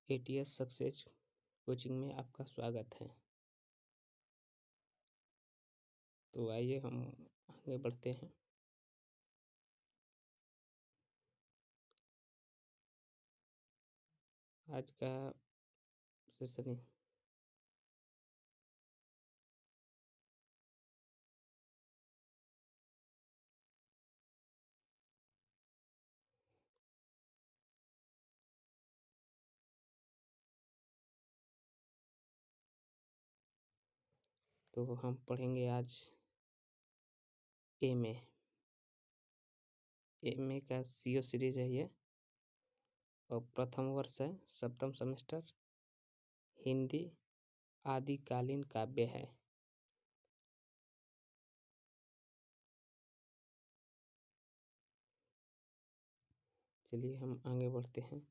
ATS success coaching में आपका स्वागत है। तो आइए हम आगे बढ़ते हैं। आज का सेशन तो हम पढ़ेंगे आज एमए का सीओ सीरीज है ये, और प्रथम वर्ष है, सप्तम सेमेस्टर, हिंदी आदिकालीन काव्य है। चलिए हम आगे बढ़ते हैं।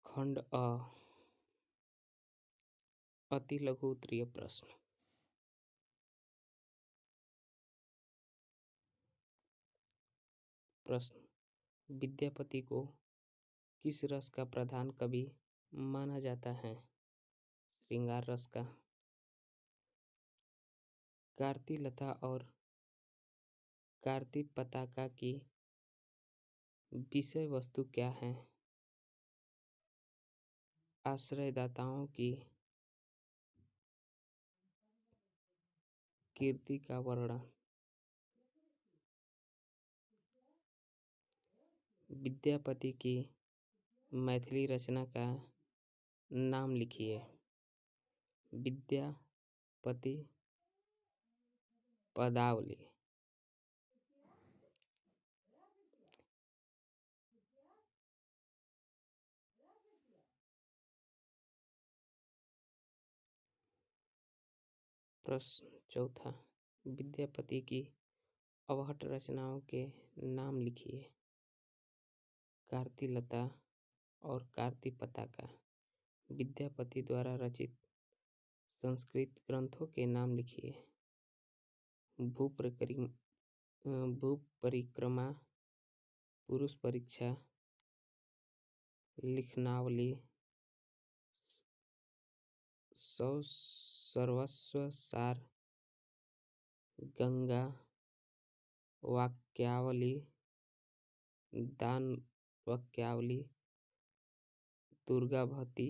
खंड अ, अति लघु उत्तरीय प्रश्न। प्रश्न: विद्यापति को किस रस का प्रधान कवि माना जाता है? श्रृंगार रस का। कार्तिलता और कार्तिक पताका की विषय वस्तु क्या है? आश्रयदाताओं की कीर्ति का वर्णन। विद्यापति की मैथिली रचना का नाम लिखिए। विद्यापति पदावली। प्रश्न चौथा: विद्यापति की अवहट रचनाओं के नाम लिखिए। कार्तिलता और कार्तिपताका। विद्यापति द्वारा रचित संस्कृत ग्रंथों के नाम लिखिए। भूपरिक्रमा, पुरुष परीक्षा, लिखनावली, सर्वस्व सार, गंगा वाक्यावली, दान वाक्यावली, दुर्गावती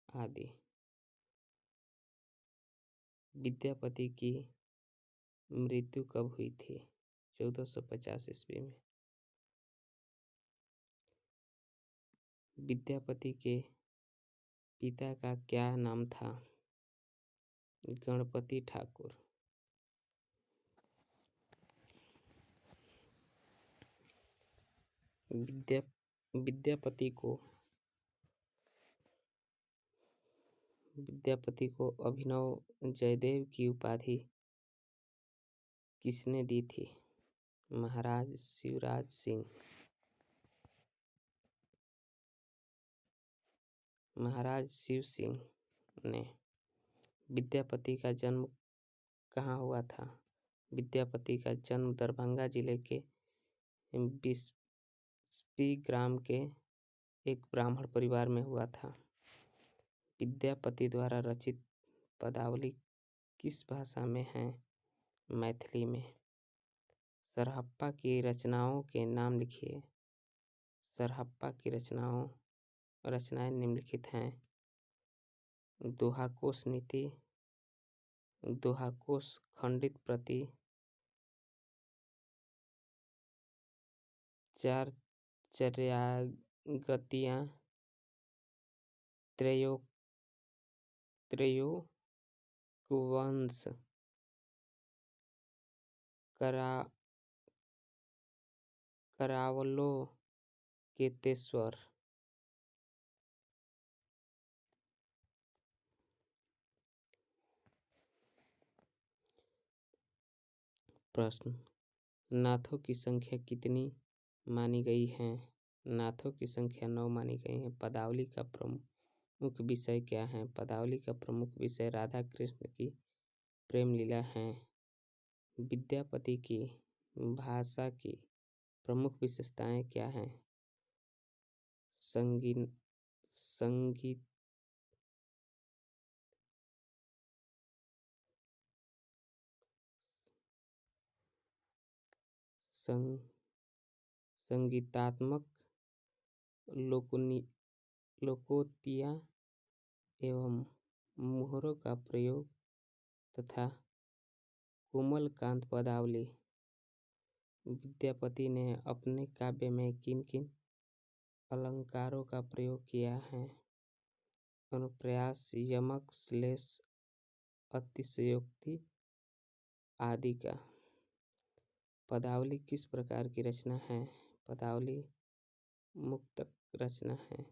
आदि। विद्यापति की मृत्यु कब हुई थी? 1450 ईस्वी में। विद्यापति के पिता का क्या नाम था? गणपति ठाकुर। विद्यापति को अभिनव जयदेव की उपाधि किसने दी थी? महाराज शिवराज सिंह। महाराज शिव सिंह ने। विद्यापति का जन्म कहाँ हुआ था? विद्यापति का जन्म दरभंगा जिले के बिस्फी ग्राम के एक ब्राह्मण परिवार में हुआ था। विद्यापति द्वारा रचित पदावली किस भाषा में है? मैथिली में। सरहप्पा की रचनाओं के नाम लिखिए। सरहप्पा की रचनाएं निम्नलिखित हैं: दोहाकोश नीति, दोहाकोश खंडित प्रति, चार चर्यागतियां, त्रयोकुवंश, करावलोकेतेश्वर। प्रश्न, नाथों की संख्या कितनी मानी गई है? नाथों की संख्या 9 मानी गई है। पदावली का प्रमुख विषय क्या है? पदावली का प्रमुख विषय राधा कृष्ण की प्रेम लीला है। विद्यापति की भाषा की प्रमुख विशेषताएं क्या हैं? संगीत संगीत सं, संगीतात्मक लोकोक्तियाँ एवं मुहरों का प्रयोग तथा कोमल कांत पदावली। विद्यापति ने अपने काव्य में किन किन अलंकारों का प्रयोग किया है? अनुप्रास, यमक, श्लेष, अतिशयोक्ति आदि का। पदावली किस प्रकार की रचना है? पदावली मुक्तक रचना है।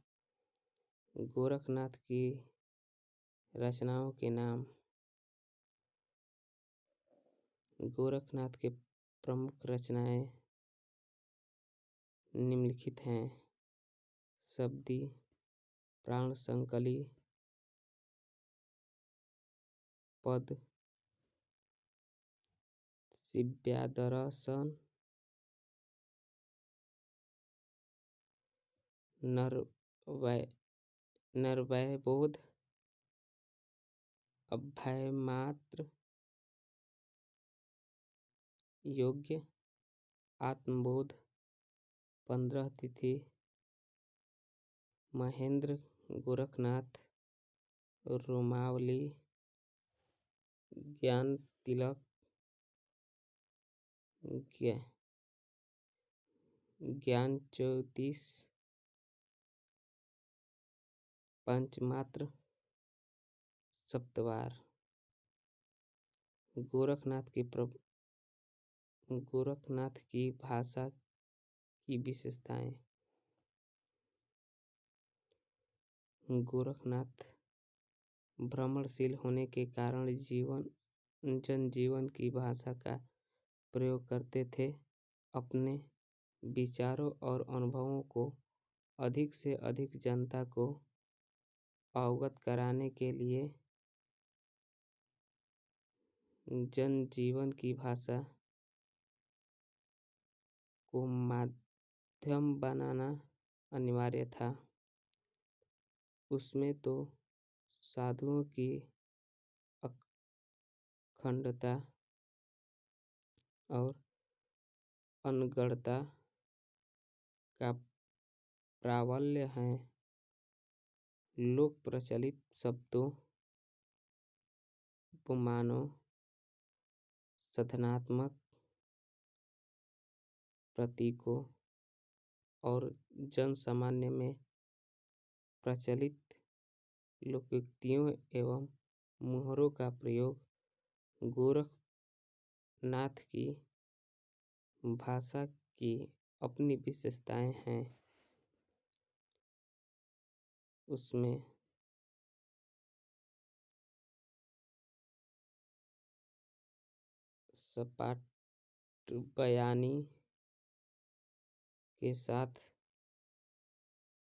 गोरखनाथ की रचनाओं के नाम। गोरखनाथ के प्रमुख रचनाएं निम्नलिखित हैं। शबदी, प्राण संकली, पद, शिव्यादर्शन, नरवैबोध, अभयमात्र, योग्य, आत्मबोध, 15 तिथि, महेंद्र गोरखनाथ, रोमावली, ज्ञान तिलक, ज्ञान ज्योतिष, पंचमात्र, सप्तवार। गोरखनाथ की भाषा की विशेषताएं। गोरखनाथ भ्रमणशील होने के कारण जनजीवन की भाषा का प्रयोग करते थे। अपने विचारों और अनुभवों को अधिक से अधिक जनता को अवगत कराने के लिए जनजीवन की भाषा को माध्यम बनाना अनिवार्य था। उसमें तो साधुओं की अखंडता और अनगढ़ता का प्राबल्य है। लोक प्रचलित शब्दों, उपमानों, साधनात्मक प्रतीकों और जन सामान्य में प्रचलित लोकोक्तियों एवं मुहरों का प्रयोग गोरखनाथ की भाषा की अपनी विशेषताएं हैं। उसमें सपाट बयानी के साथ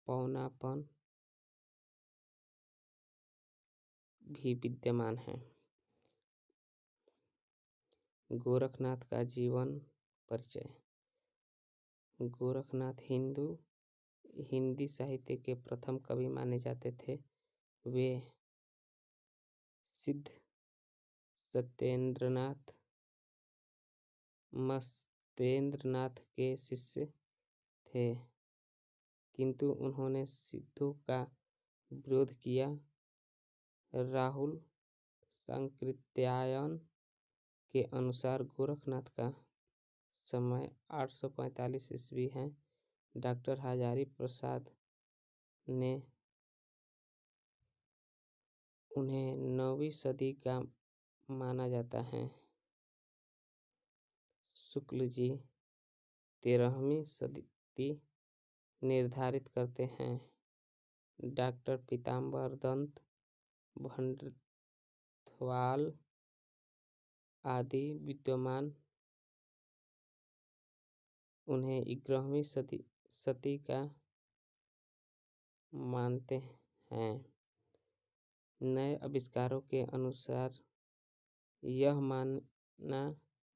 पौनापन भी विद्यमान है। गोरखनाथ का जीवन परिचय। गोरखनाथ हिंदी साहित्य के प्रथम कवि माने जाते थे। वे सिद्ध सत्येंद्रनाथ मत्स्येंद्रनाथ के शिष्य थे, किंतु उन्होंने सिद्धों का विरोध किया। राहुल सांकृत्यायन के अनुसार गोरखनाथ का समय 845 ईस्वी है। डॉक्टर हजारी प्रसाद ने उन्हें 9वीं सदी का माना जाता है। शुक्ल जी 13वीं सदी निर्धारित करते हैं। डॉक्टर पीताम्बर दत्त भंडवाल आदि विद्वान उन्हें 11वीं सदी का मानते हैं। नए आविष्कारों के अनुसार यह माना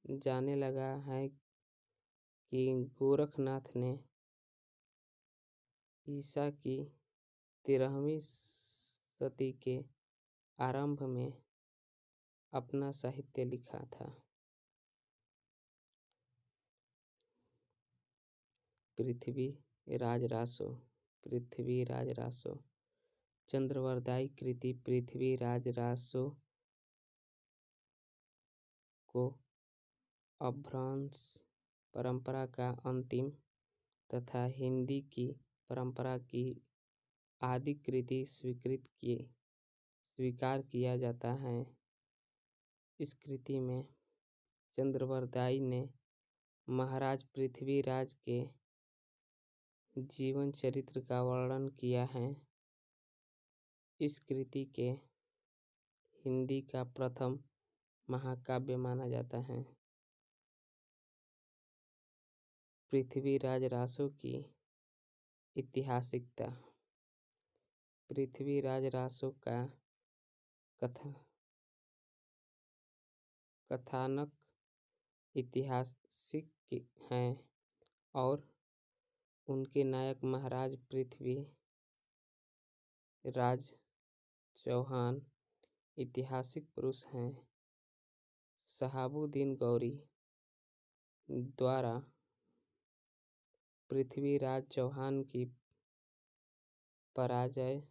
जाने लगा है कि गोरखनाथ ने ईसा की 13वीं सदी के आरंभ में अपना साहित्य लिखा था। पृथ्वीराज रासो चंद्रवरदाई कृति पृथ्वीराज रासो को अपभ्रंश परंपरा का अंतिम तथा हिंदी की परंपरा की आदि कृति स्वीकार किया जाता है। इस कृति में चंद्रवरदाई ने महाराज पृथ्वीराज के जीवन चरित्र का वर्णन किया है। इस कृति के हिंदी का प्रथम महाकाव्य माना जाता है। पृथ्वीराज रासो की ऐतिहासिकता। पृथ्वीराज रासो का कथानक ऐतिहासिक हैं और उनके नायक महाराज पृथ्वीराज चौहान ऐतिहासिक पुरुष हैं। शहाबुद्दीन गौरी द्वारा पृथ्वीराज चौहान की पराजय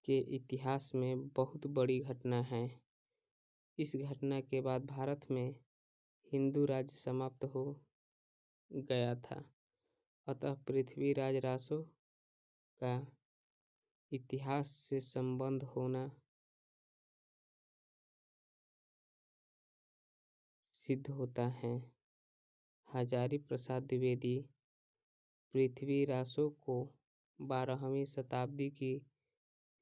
के इतिहास में बहुत बड़ी घटना है। इस घटना के बाद भारत में हिंदू राज्य समाप्त हो गया था। अतः पृथ्वीराज रासो का इतिहास से संबंध होना सिद्ध होता है। हजारी प्रसाद द्विवेदी पृथ्वी रासो को 12वीं शताब्दी की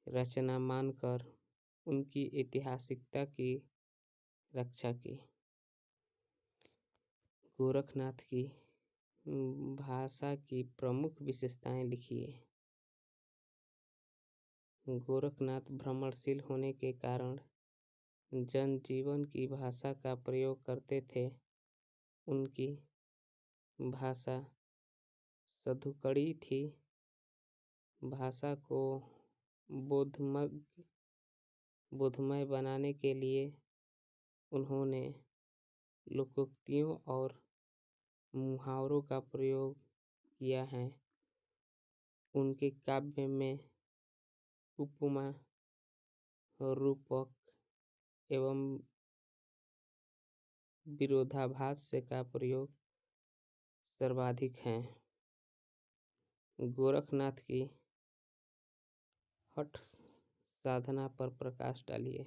रचना मानकर उनकी ऐतिहासिकता की रक्षा की। गोरखनाथ की भाषा की प्रमुख विशेषताएं लिखिए। गोरखनाथ भ्रमणशील होने के कारण जनजीवन की भाषा का प्रयोग करते थे। उनकी भाषा सधुकड़ी थी। भाषा को बोधमय बनाने के लिए उन्होंने लोकोक्तियों और मुहावरों का प्रयोग किया है। उनके काव्य में उपमा, रूपक एवं विरोधाभास का प्रयोग सर्वाधिक है। गोरखनाथ की हठ साधना पर प्रकाश डालिए।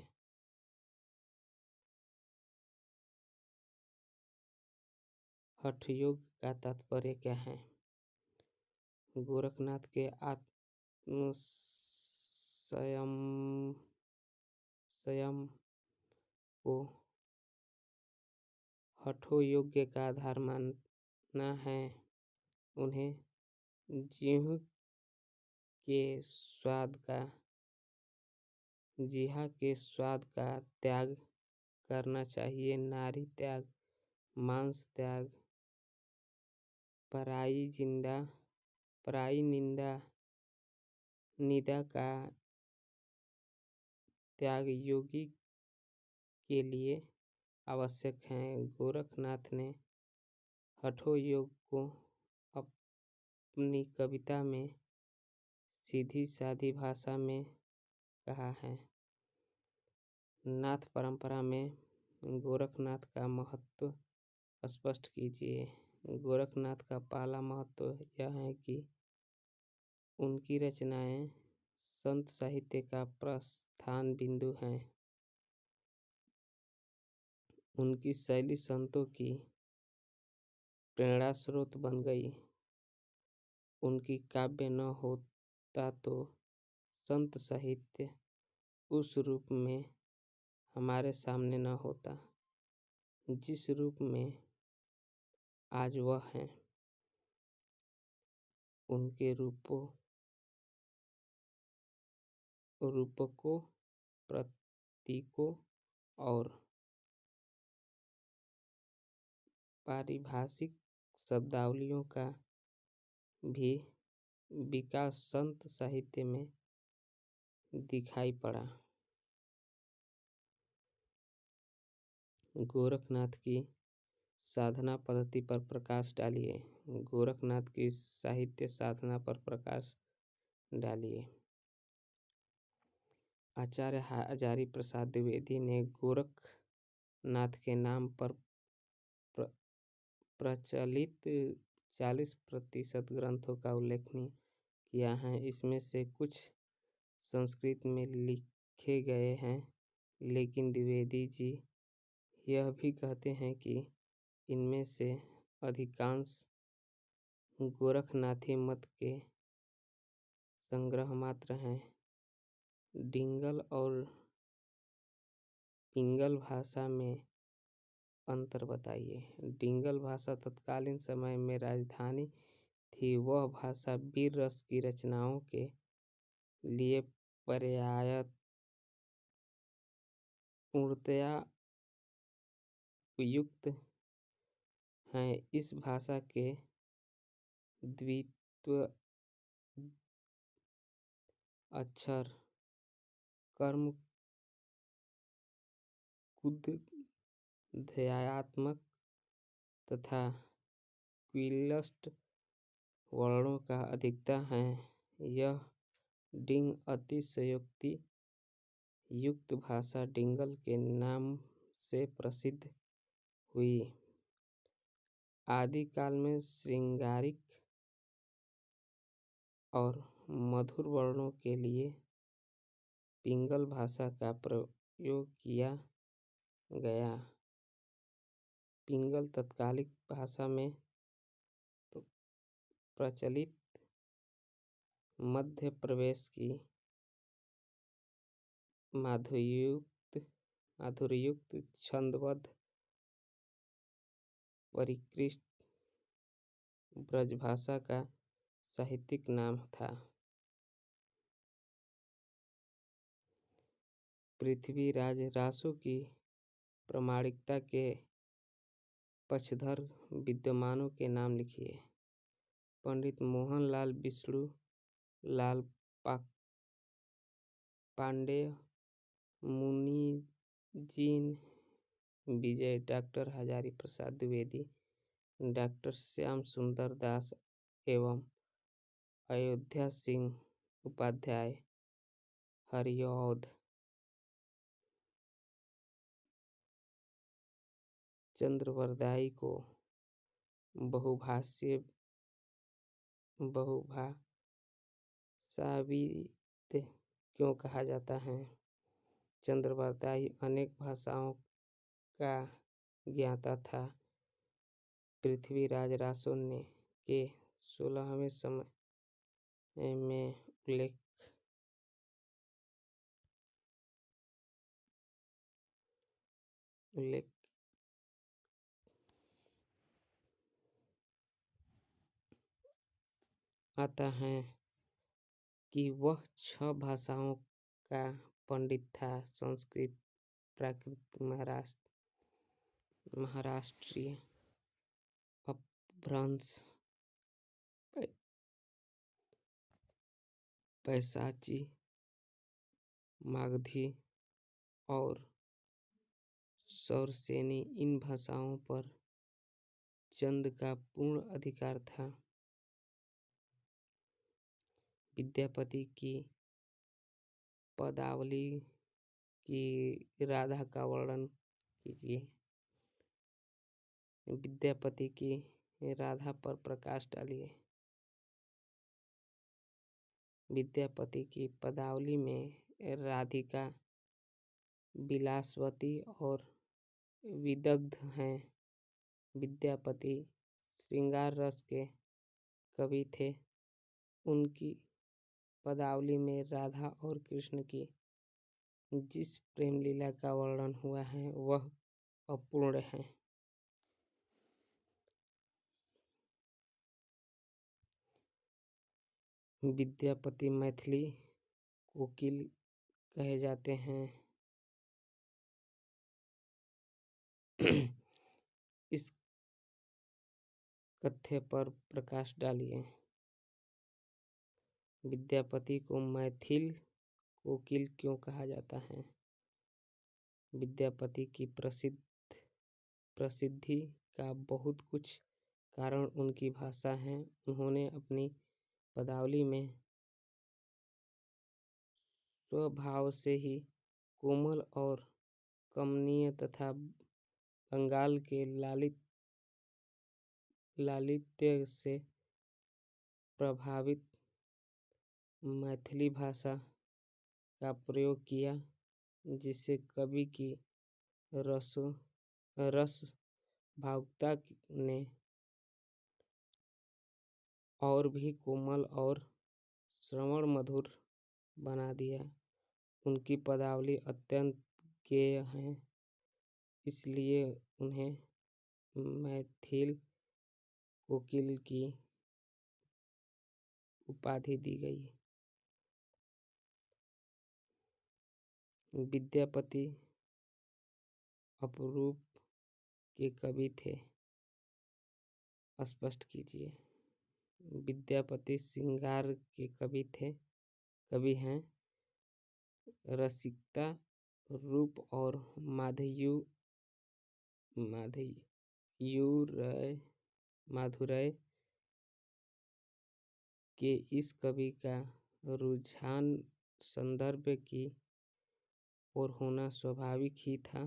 हठ योग का तात्पर्य क्या है? गोरखनाथ के आत्म संयम को हठो योग्य का आधार मानना है। उन्हें जीह के स्वाद का त्याग करना चाहिए। नारी त्याग, मांस त्याग, पराई निंदा का त्याग योगी के लिए आवश्यक है। गोरखनाथ ने हठो योग को अपनी कविता में सीधी सादी भाषा में कहा है। नाथ परंपरा में गोरखनाथ का महत्व स्पष्ट कीजिए। गोरखनाथ का पहला महत्व यह है कि उनकी रचनाएं संत साहित्य का प्रस्थान बिंदु हैं। उनकी शैली संतों की प्रेरणा स्रोत बन गई। उनकी काव्य न होता तो संत साहित्य उस रूप में हमारे सामने न होता जिस रूप में आज वह हैं। उनके रूपकों, प्रतीकों और पारिभाषिक शब्दावलियों का भी विकास संत साहित्य में दिखाई पड़ा। गोरखनाथ की साधना पद्धति पर प्रकाश डालिए। गोरखनाथ की साहित्य साधना पर प्रकाश डालिए। आचार्य हजारी प्रसाद द्विवेदी ने गोरखनाथ के नाम पर प्रचलित 40% ग्रंथों का उल्लेख किया है। इसमें से कुछ संस्कृत में लिखे गए हैं, लेकिन द्विवेदी जी यह भी कहते हैं कि इनमें से अधिकांश गोरखनाथी मत के संग्रह मात्र हैं। डिंगल और पिंगल भाषा में अंतर बताइए। डिंगल भाषा तत्कालीन समय में राजधानी थी। वह भाषा वीर रस की रचनाओं के लिए पूर्णतया उपयुक्त है। इस भाषा के द्वित्व अक्षर कर्म कुदध्यात्मक तथा क्लिष्ट वर्णों का अधिकता है। यह डिंग अतिशयोक्ति युक्त भाषा डिंगल के नाम से प्रसिद्ध हुई। आदिकाल में श्रृंगारिक और मधुर वर्णों के लिए पिंगल भाषा का प्रयोग किया गया। पिंगल तत्कालीन भाषा में प्रचलित मध्य प्रदेश की माधुर्ययुक्त छंदबद्ध परिष्कृत ब्रजभाषा का साहित्यिक नाम था। पृथ्वीराज रासो की प्रामाणिकता के पक्षधर विद्वानों के नाम लिखिए। पंडित मोहनलाल विष्णु लाल पांडेय, मुनिजीन विजय, डॉक्टर हजारी प्रसाद द्विवेदी, डॉक्टर श्याम सुंदर दास एवं अयोध्या सिंह उपाध्याय, हरिऔध चंद्रवरदाई को बहुभाषाविद क्यों कहा जाता है? चंद्रवरदाई अनेक भाषाओं का ज्ञाता था। पृथ्वीराज रासो के 16वें समय में उल्लेख आता है कि वह 6 भाषाओं का पंडित था: संस्कृत, प्राकृत, महाराष्ट्रीय, अपभ्रंश, पैशाची, मागधी और सौरसेनी। इन भाषाओं पर चंद का पूर्ण अधिकार था। विद्यापति की पदावली की राधा का वर्णन कीजिए। विद्यापति की राधा पर प्रकाश डालिए। विद्यापति की पदावली में राधिका, विलासवती और विदग्ध हैं। विद्यापति श्रृंगार रस के कवि थे। उनकी पदावली में राधा और कृष्ण की जिस प्रेम लीला का वर्णन हुआ है वह अपूर्ण है। विद्यापति मैथिली कोकिल कहे जाते हैं। इस कथ्य पर प्रकाश डालिए। विद्यापति को मैथिल कोकिल क्यों कहा जाता है? विद्यापति की प्रसिद्धि का बहुत कुछ कारण उनकी भाषा है। उन्होंने अपनी पदावली में स्वभाव से ही कोमल और कमनीय तथा बंगाल के लालित्य से प्रभावित मैथिली भाषा का प्रयोग किया, जिससे कवि की रस भावुकता ने और भी कोमल और श्रवण मधुर बना दिया। उनकी पदावली अत्यंत गेय है, इसलिए उन्हें मैथिल कोकिल की उपाधि दी गई। विद्यापति अपरूप के कवि थे, स्पष्ट कीजिए। विद्यापति श्रृंगार के कवि हैं। रसिकता, रूप और माधुर्य के इस कवि का रुझान संदर्भ की ओर होना स्वाभाविक ही था।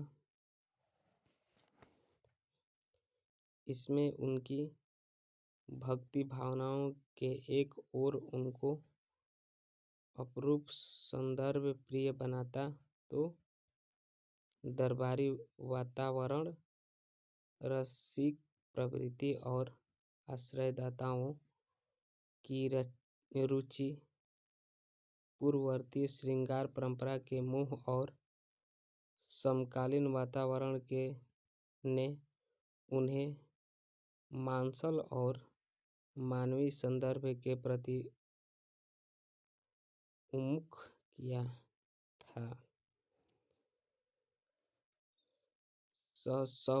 इसमें उनकी भक्ति भावनाओं के एक ओर उनको अपरूप संदर्भ प्रिय बनाता, तो दरबारी वातावरण, रसिक प्रवृत्ति और आश्रयदाताओं की रुचि पूर्ववर्ती श्रृंगार परंपरा के मोह और समकालीन वातावरण के ने उन्हें मांसल और मानवीय संदर्भ के प्रति उन्मुख किया था। ससौ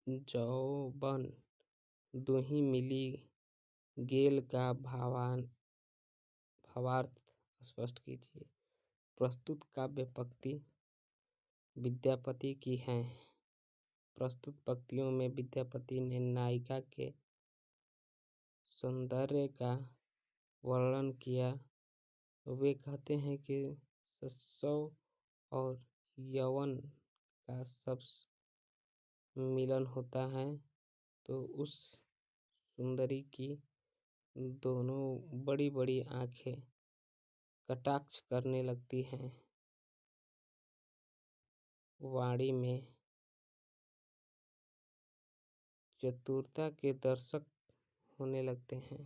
जौबन दुही मिली गेल का भावार्थ स्पष्ट कीजिए। प्रस्तुत काव्य पंक्ति विद्यापति की हैं। प्रस्तुत पंक्तियों में विद्यापति ने नायिका के सौंदर्य का वर्णन किया। वे कहते हैं कि ससौ और यौवन का सब मिलन होता है तो उस सुंदरी की दोनों बड़ी बड़ी आंखें कटाक्ष करने लगती हैं। वाणी में चतुरता के दर्शक होने लगते हैं।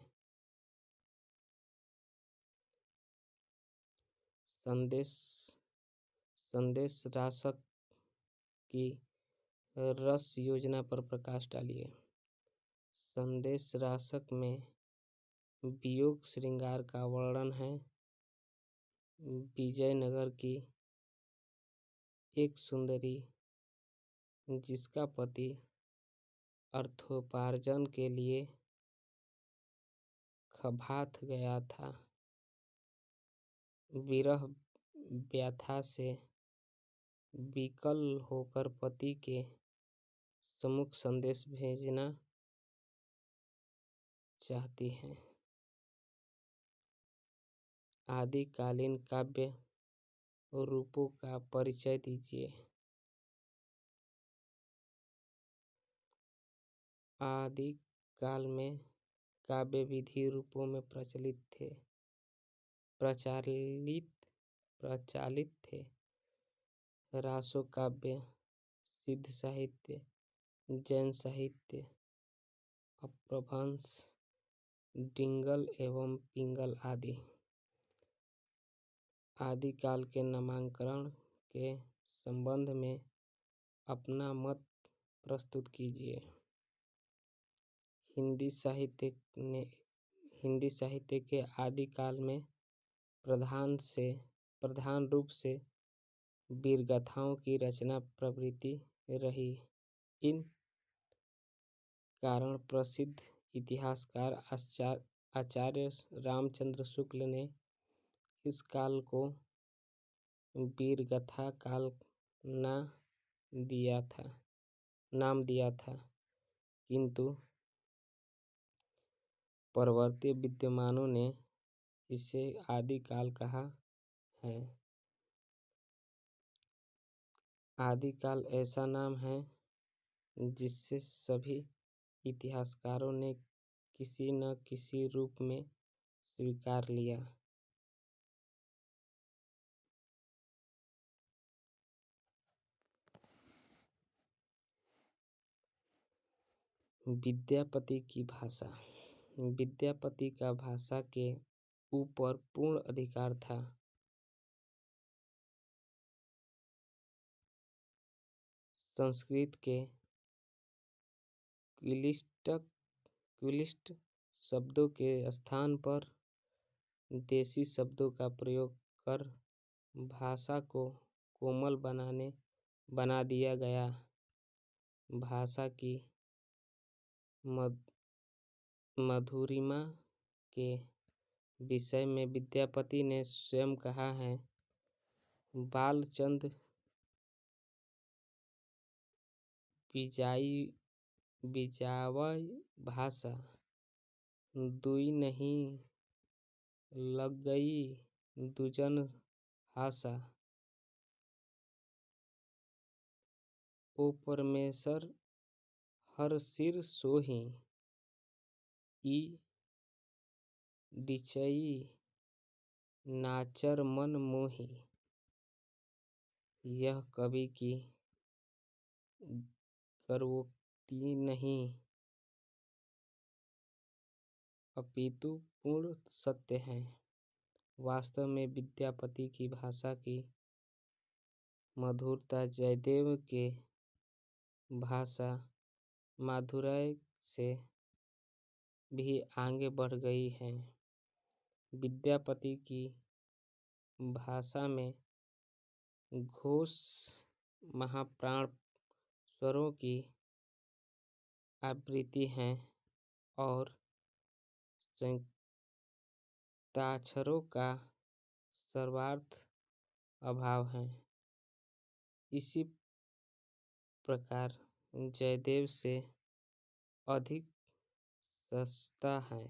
संदेश राशक की रस योजना पर प्रकाश डालिए। संदेश राशक में वियोग श्रृंगार का वर्णन है। विजयनगर की एक सुंदरी जिसका पति अर्थोपार्जन के लिए खभात गया था, विरह व्यथा से विकल होकर पति के सम्मुख संदेश भेजना चाहती है। आदिकालीन काव्य रूपों का परिचय दीजिए। आदि काल में काव्य विधि रूपों में प्रचालित थे। रासो काव्य, सिद्ध साहित्य, जैन साहित्य, अपभ्रंश, डिंगल एवं पिंगल आदि। आदिकाल के नामकरण के संबंध में अपना मत प्रस्तुत कीजिए। हिंदी साहित्य के आदिकाल में प्रधान रूप से वीरगाथाओं की रचना प्रवृत्ति रही। इन कारण प्रसिद्ध इतिहासकार आचार्य रामचंद्र शुक्ल ने इस काल को वीरगाथा काल नाम दिया था, किंतु परवर्ती विद्वानों ने इसे आदिकाल कहा है। आदिकाल ऐसा नाम है जिसे सभी इतिहासकारों ने किसी न किसी रूप में स्वीकार लिया। विद्यापति की भाषा। विद्यापति का भाषा के ऊपर पूर्ण अधिकार था। संस्कृत के क्लिष्ट शब्दों के स्थान पर देशी शब्दों का प्रयोग कर भाषा को कोमल बना दिया गया। भाषा की मधुरिमा के विषय में विद्यापति ने स्वयं कहा है, बालचंद बिजावै भाषा दुई नहीं लग गई दुजन हासा। ओ परमेश्वर हर सिर सोही ई डिचई नाचर मन मोही। यह कवि की गर्वोक्ति नहीं अपितु पूर्ण सत्य है। वास्तव में विद्यापति की भाषा की मधुरता जयदेव के भाषा माधुर्य से भी आगे बढ़ गई है। विद्यापति की भाषा में घोष महाप्राण स्वरों की आवृत्ति है और संयुक्ताक्षरों का सर्वार्थ अभाव है। इसी प्रकार जयदेव से अधिक सरसता है।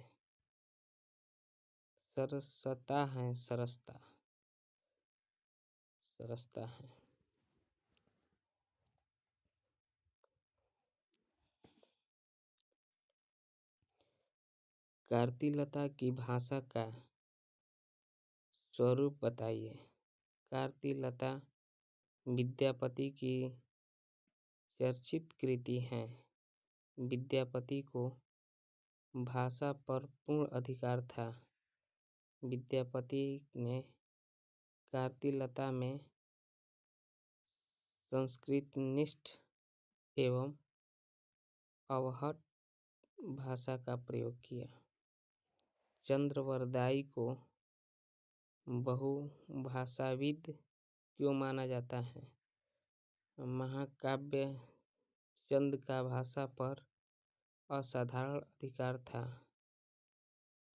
कार्तिलता की भाषा का स्वरूप बताइए। कार्तिलता विद्यापति की चर्चित कृति है। विद्यापति को भाषा पर पूर्ण अधिकार था। विद्यापति ने कार्तिलता में संस्कृतनिष्ठ एवं अवहट भाषा का प्रयोग किया। चंद्रवरदाई को बहुभाषाविद क्यों माना जाता है? महाकाव्य चंद का भाषा पर असाधारण अधिकार था।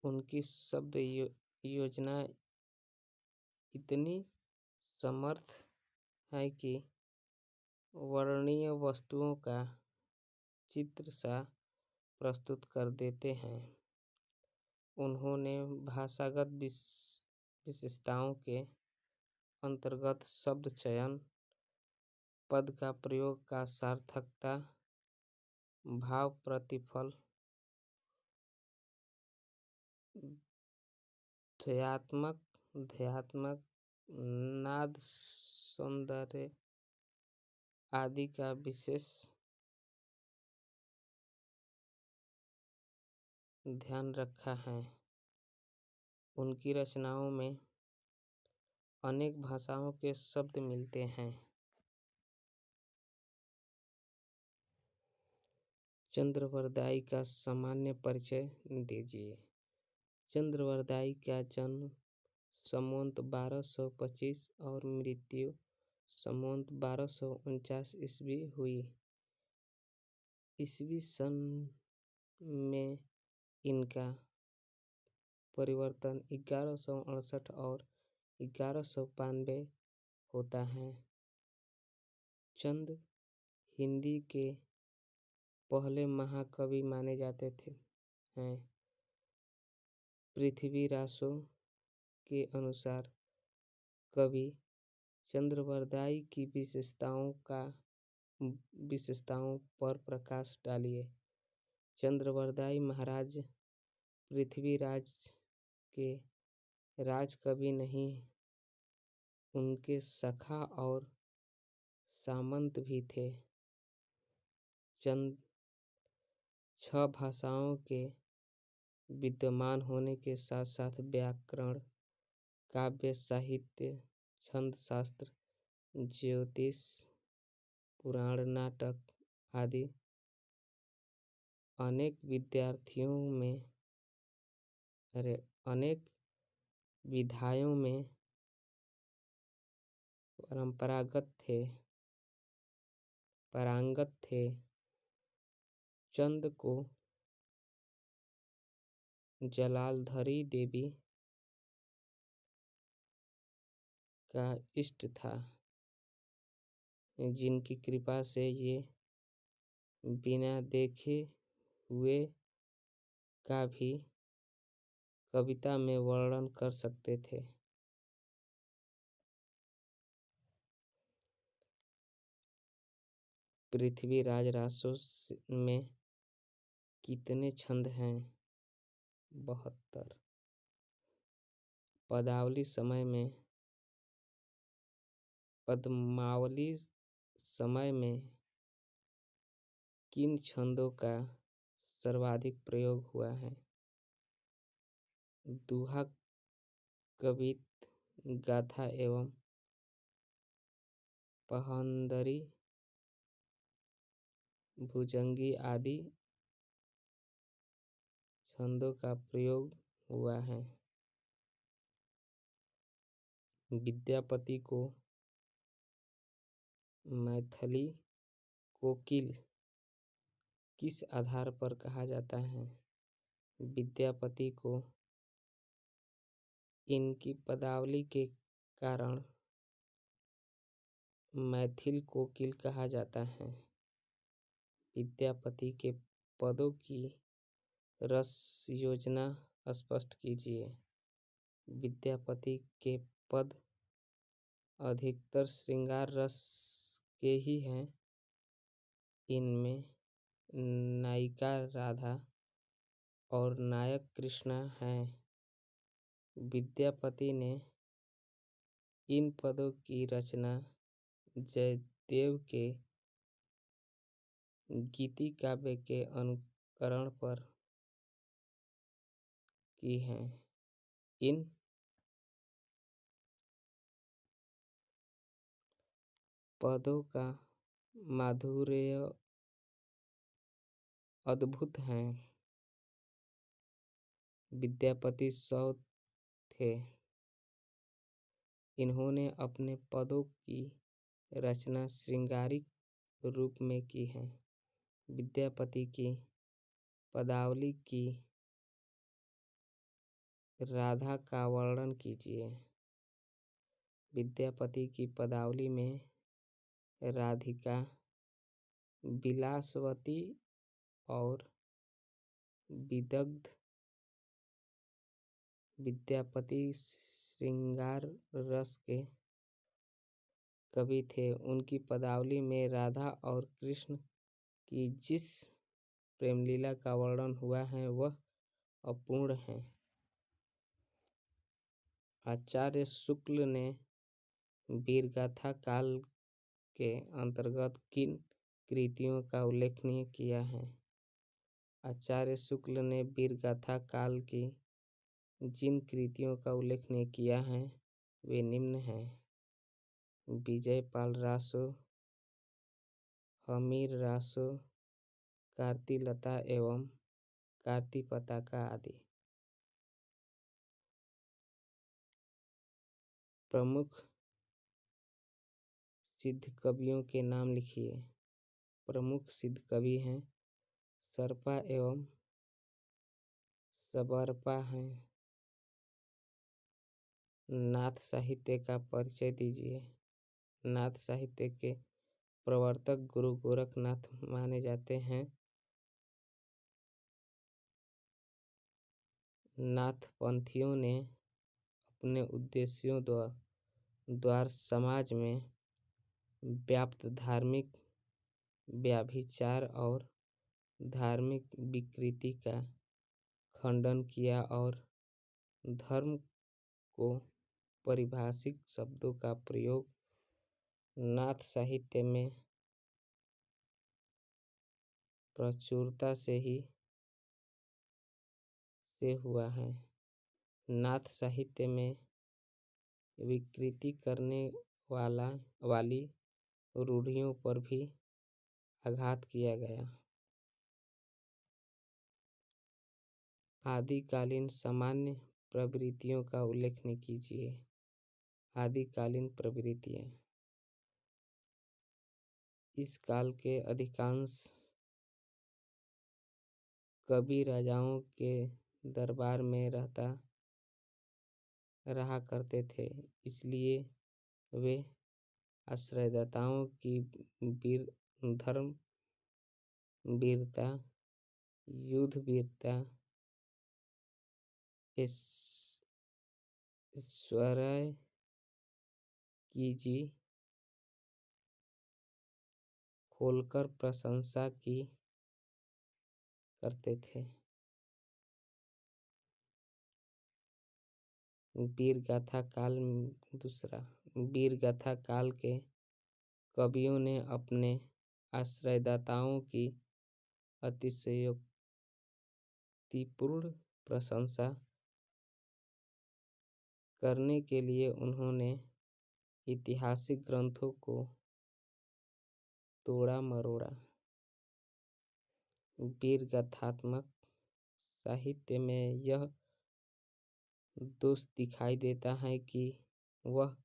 उनकी शब्द योजना इतनी समर्थ है कि वर्णनीय वस्तुओं का चित्र सा प्रस्तुत कर देते हैं। उन्होंने भाषागत विशेषताओं के अंतर्गत शब्द चयन, पद का प्रयोग का सार्थकता, भाव प्रतिफल, ध्यात्मक नाद सौंदर्य आदि का विशेष ध्यान रखा है। उनकी रचनाओं में अनेक भाषाओं के शब्द मिलते हैं। चंद्रवरदाई का सामान्य परिचय दीजिए। चंद्रवरदाई का जन्म संवत 1225 और मृत्यु संवत 1249 ईस्वी हुई। ईस्वी सन में इनका परिवर्तन 1168 और 1192 होता है। चंद हिंदी के पहले महाकवि माने जाते हैं। पृथ्वीरासो के अनुसार कवि चंद्रवरदाई की विशेषताओं पर प्रकाश डालिए। चंद्रवरदाई महाराज पृथ्वीराज के राजकवि नहीं, उनके सखा और सामंत भी थे। चंद 6 भाषाओं के विद्वान होने के साथ साथ व्याकरण, काव्य साहित्य, छंद शास्त्र, ज्योतिष, पुराण, नाटक आदि अनेक विधाओं में पारंगत थे। चंद को जलालधरी देवी का इष्ट था, जिनकी कृपा से ये बिना देखे हुए का भी कविता में वर्णन कर सकते थे। पृथ्वीराज रासो में कितने छंद हैं? 72। पद्मावली समय में किन छंदों का सर्वाधिक प्रयोग हुआ है? दोहा, कवित, गाथा एवं पहंदरी, भुजंगी आदि छंदों का प्रयोग हुआ है। विद्यापति को मैथिली कोकिल किस आधार पर कहा जाता है? विद्यापति को इनकी पदावली के कारण मैथिल कोकिल कहा जाता है। विद्यापति के पदों की रस योजना स्पष्ट कीजिए। विद्यापति के पद अधिकतर श्रृंगार रस के ही हैं। इनमें नायिका राधा और नायक कृष्णा हैं। विद्यापति ने इन पदों की रचना जयदेव के गीति काव्य के अनुकरण पर की है। इन पदों का माधुर्य अद्भुत है। विद्यापति 100 थे। इन्होंने अपने पदों की रचना श्रृंगारिक रूप में की है। विद्यापति की पदावली की राधा का वर्णन कीजिए। विद्यापति की पदावली में राधिका, विलासवती और विदग्ध। विद्यापति श्रृंगार रस के कवि थे। उनकी पदावली में राधा और कृष्ण की जिस प्रेमलीला का वर्णन हुआ है वह अपूर्ण है। आचार्य शुक्ल ने वीरगाथा काल के अंतर्गत किन कृतियों का उल्लेख किया है? आचार्य शुक्ल ने वीरगाथा काल की जिन कृतियों का उल्लेख किया है वे निम्न हैं: विजयपाल रासो, हमीर रासो, कार्तिलता एवं कार्तिपताका आदि। प्रमुख सिद्ध कवियों के नाम लिखिए। प्रमुख सिद्ध कवि हैं सर्पा एवं सबरपा हैं। नाथ साहित्य का परिचय दीजिए। नाथ साहित्य के प्रवर्तक गुरु गोरखनाथ माने जाते हैं। नाथपंथियों ने अपने उद्देश्यों द्वारा समाज में व्याप्त धार्मिक व्याभिचार और धार्मिक विकृति का खंडन किया और धर्म को परिभाषित शब्दों का प्रयोग नाथ साहित्य में प्रचुरता से हुआ है। नाथ साहित्य में विकृति करने वाली रूढ़ियों पर भी आघात किया गया। आदिकालीन सामान्य प्रवृत्तियों का उल्लेख कीजिए। आदिकालीन प्रवृत्तियाँ। इस काल के अधिकांश कवि राजाओं के दरबार में रहा करते थे, इसलिए वे आश्रयदाताओं की धर्म वीरता, युद्ध वीरता, ऐश्वर्य की खोलकर प्रशंसा की करते थे। वीरगाथा काल के कवियों ने अपने आश्रयदाताओं की अतिशयोक्तिपूर्ण प्रशंसा करने के लिए उन्होंने ऐतिहासिक ग्रंथों को तोड़ा मरोड़ा। वीरगाथात्मक साहित्य में यह दोष दिखाई देता है कि वह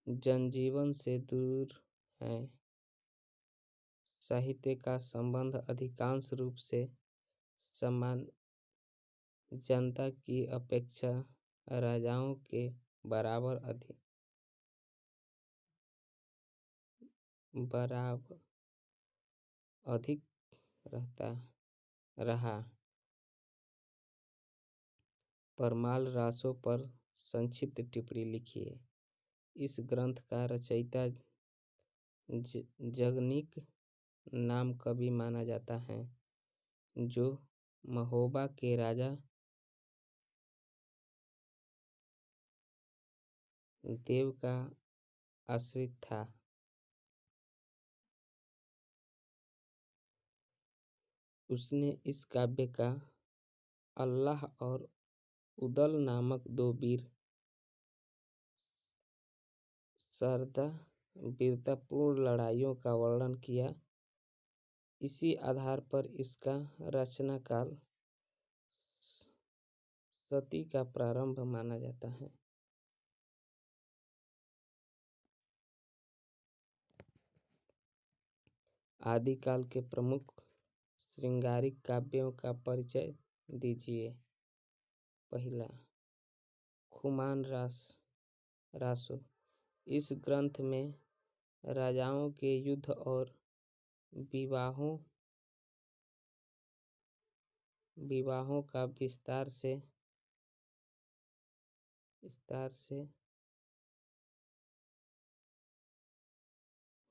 जनजीवन से दूर है। साहित्य का संबंध अधिकांश रूप से सामान्य जनता की अपेक्षा राजाओं के बराबर अधिक रहा। परमाल रासों पर संक्षिप्त टिप्पणी लिखिए। इस ग्रंथ का रचयिता जगनीक नाम कवि माना जाता है, जो महोबा के राजा देव का आश्रित था। उसने इस काव्य का अल्लाह और उदल नामक दो वीरतापूर्ण लड़ाइयों का वर्णन किया। इसी आधार पर इसका रचना काल सती का प्रारंभ माना जाता है। आदिकाल के प्रमुख श्रृंगारिक काव्यों का परिचय दीजिए। पहला, खुमान रासो। इस ग्रंथ में राजाओं के युद्ध और विवाहों का विस्तार से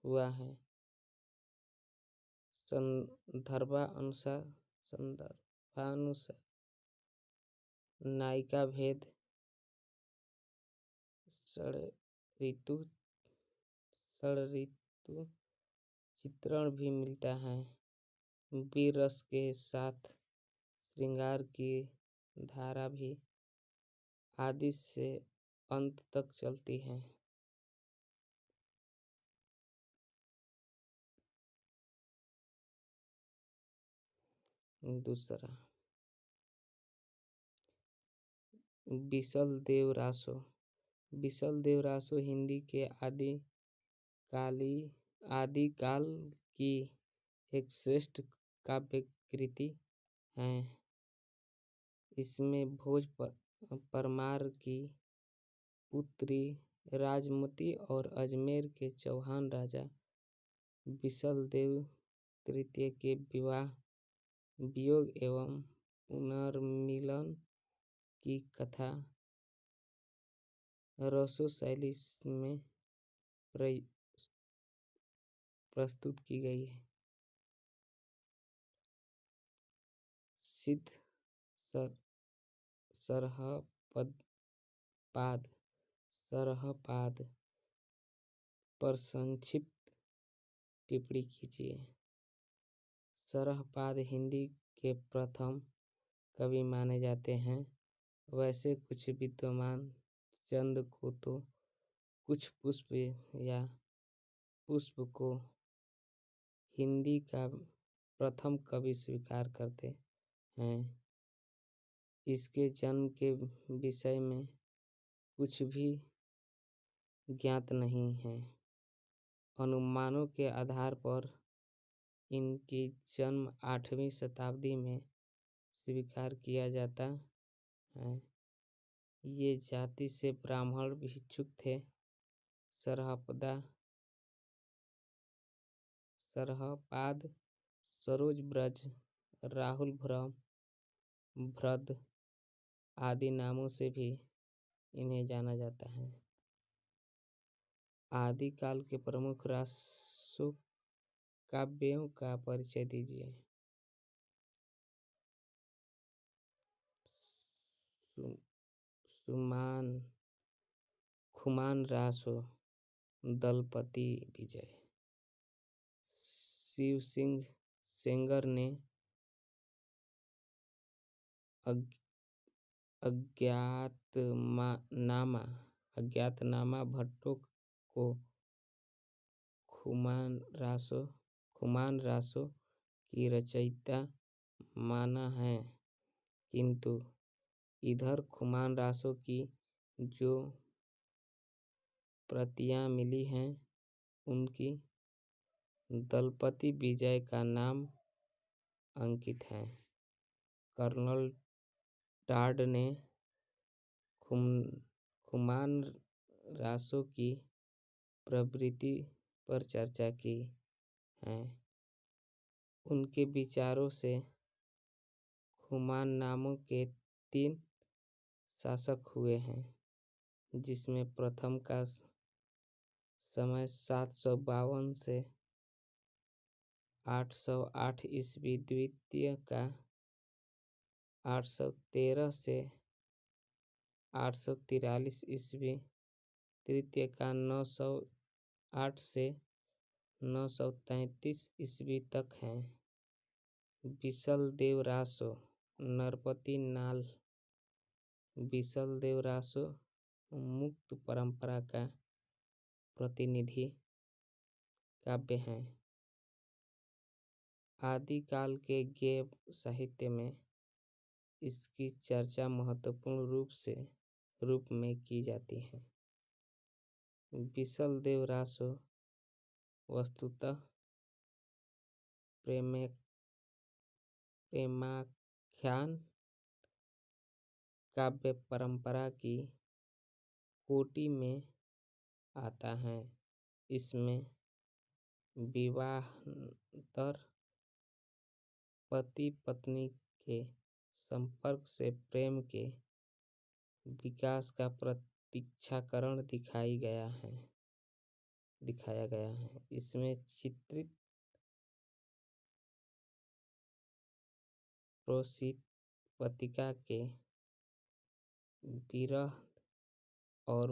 हुआ है। संदर्भानुसार नायिका भेद, षड्ऋतु चित्रण भी मिलता है। वीर रस के साथ श्रृंगार की धारा भी आदि से अंत तक चलती है। दूसरा, बिसल देव रासो। बिसल देव रासो हिंदी के आदिकाल की एक श्रेष्ठ काव्य कृति है। इसमें भोज परमार की पुत्री राजमती और अजमेर के चौहान राजा बिसल देव तृतीय के विवाह, वियोग एवं पुनर्मिलन की कथा रसो शैली में प्रस्तुत की गई है। सिद्ध सरहपाद पर संक्षिप्त टिप्पणी कीजिए। सरहपाद हिंदी के प्रथम कवि माने जाते हैं। वैसे कुछ विद्वान चंद को तो कुछ पुष्प को हिंदी का प्रथम कवि स्वीकार करते हैं। इसके जन्म के विषय में कुछ भी ज्ञात नहीं है। अनुमानों के आधार पर इनकी जन्म 8वीं शताब्दी में स्वीकार किया जाता है। ये जाति से ब्राह्मण भिक्षुक थे। सरहपाद सरोज ब्रज, राहुल भ्रद आदि नामों से भी इन्हें जाना जाता है। आदिकाल के प्रमुख रासो काव्यों का परिचय दीजिए। खुमान रासो दलपति विजय। शिव सिंह सेंगर ने अज्ञातनामा भट्टो को खुमान रासो की रचयिता माना है, किंतु इधर खुमान रासो की जो प्रतियां मिली हैं उनकी दलपति विजय का नाम अंकित है। कर्नल टाड ने खुमान रासो की प्रवृत्ति पर चर्चा की है। उनके विचारों से खुमान नामों के 3 शासक हुए हैं, जिसमें प्रथम का समय 752 से 808 ईस्वी, द्वितीय का 813 से 843 ईस्वी, तृतीय का 908 से 933 ईस्वी तक हैं। बिसल देव रासो नरपति नाल। बिसल देव रासो मुक्त परंपरा का प्रतिनिधि काव्य हैं। आदिकाल के गेय साहित्य में इसकी चर्चा महत्वपूर्ण रूप में की जाती है। बिसल देव रासो वस्तुतः प्रेमाख्यान काव्य परंपरा की कोटि में आता है। इसमें विवाहानंतर पति पत्नी के संपर्क से प्रेम के विकास का प्रतीक्षाकरण दिखाया गया है। इसमें चित्रित प्रोसित पतिका के विरह और